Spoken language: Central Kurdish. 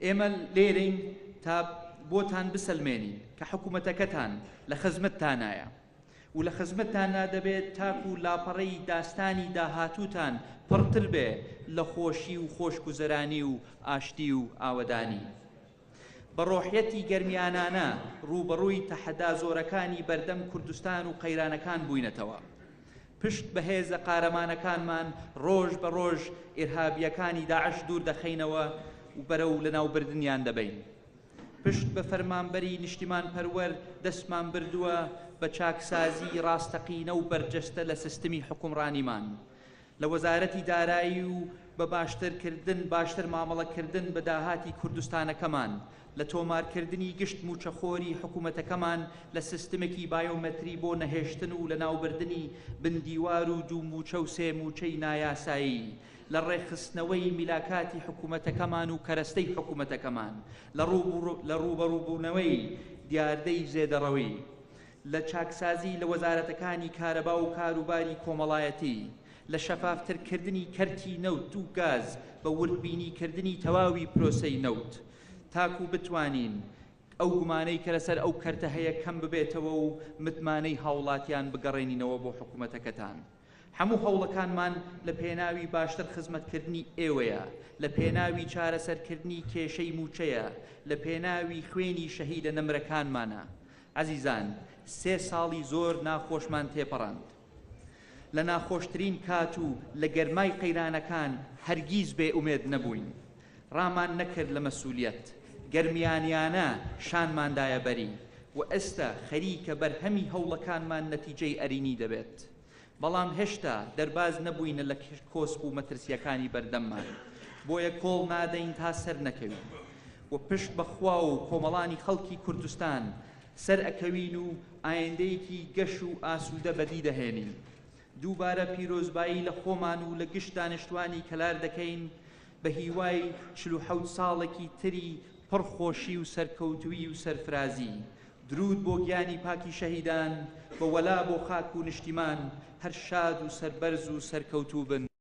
ئێمە لێرەین تا بۆتان بسەلمێنین کە حکوومەتەکەتان لە خزمەتتانایە و لە خزمەتتاندا دەبێت تاکو و لاپەڕەی داستانی داهاتووتان پڕتر بێ لە خۆشی و خۆشگوزەرانی و ئاشتی و ئاوەدانی. بە ڕۆحیەتی گەرمیانانە ڕوبەڕووی تەحەدا زۆرەکانی بەردەم کوردستان و قەیرانەکان بووینەتەوە. پشت بە هێزە قارەمانەکانمان ڕۆژ بە ڕۆژ ئێرهابیەکانی داعش دوور دەخەینەوە و بەرەو لەناوبردنیان دەبین. پشت بە فەرمانبەری نیشتیمان پەروەر دەستمان بردووە بە چاکسازی ڕاستەقینە و بەرجەستە لە سیستمی حکومڕانیمان، لە وەزارەتی دارایی و بە باشتر مامەڵەکردن بە داهاتی کوردستانەکەمان، لە تۆمارکردنی گشت موچەخۆری حکوومەتەکەمان لە سیستمێکی بایۆمەتری بۆ نەهێشتن و لە ناوبردنی بندیوار و دوو موچە و سێ موچەی نایاسایی، لە ڕێخستنەوەی میلاکاتی حکوومەتەکەمان و کەرەستەی حکوومەتەکەمان، لە ڕوبەڕووبوونەوەی دیاردەی زێدەڕەوی، لە چاکسازی لە وەزارەتەکانی کارەبا و کاروباری کۆمەڵایەتی، لە شەفافترکردنی کەرتی نەوت و گاز بە وردبینیکردنی تەواوی پرۆسەی نەوت، تاکو بتوانین ئەو گومانەی کە لەسەر ئەو کەرتە هەیە کەم ببێتەوە و متمانەی هاوڵاتیان بگەڕێنینەوە بۆ حکوومەتەکەتان. هەموو هەوڵەکانمان لە پێناوی باشتر خزمەتکردنی ئێوەیە، لە پێناوی چارەسەرکردنی کێشەی موچەیە، لە پێناوی خوێنی شەهیدە نەمرەکانمانە. عەزیزان، 3 ساڵی زۆر ناخۆشمان تێپەڕاند. لە ناخۆشترین کات و لە گەرمای قەیرانەکان هەرگیز بێ ئومێد نەبووین. ڕامان نەکرد لە مەسئولیەت، گەرمیانیانە شانماندایە بەری و ئێستا خەریکە بەرهەمی هەوڵەکانمان نەتیجەی ئەرینی دەبێت. بەڵام هێشتا دەرباز نەبووینە لە کۆسپ و مەترسیەکانی بەردەممان، بۆیە کۆڵ نادەین تا سەر نەکەوین و پشت بەخوا و کۆمەڵانی خەڵکی کوردستان سەر ئەکەوین و ئایندەیەکی گەش و ئاسوودە بەدی دەهێنین. دووبارە پیرۆزبایی لە خۆمان و لە گشت دانیشتوانی کەلار دەکەین بە هیوای 47 ساڵێکی تری پڕخۆشی و سەرکەوتووی و سەرفرازی. درود بۆ گیانی پاکی شەهیدان، بە وەلا بۆ خاک و نیشتیمان، هەر شاد و سەربەرز و سەرکەوتوو بن.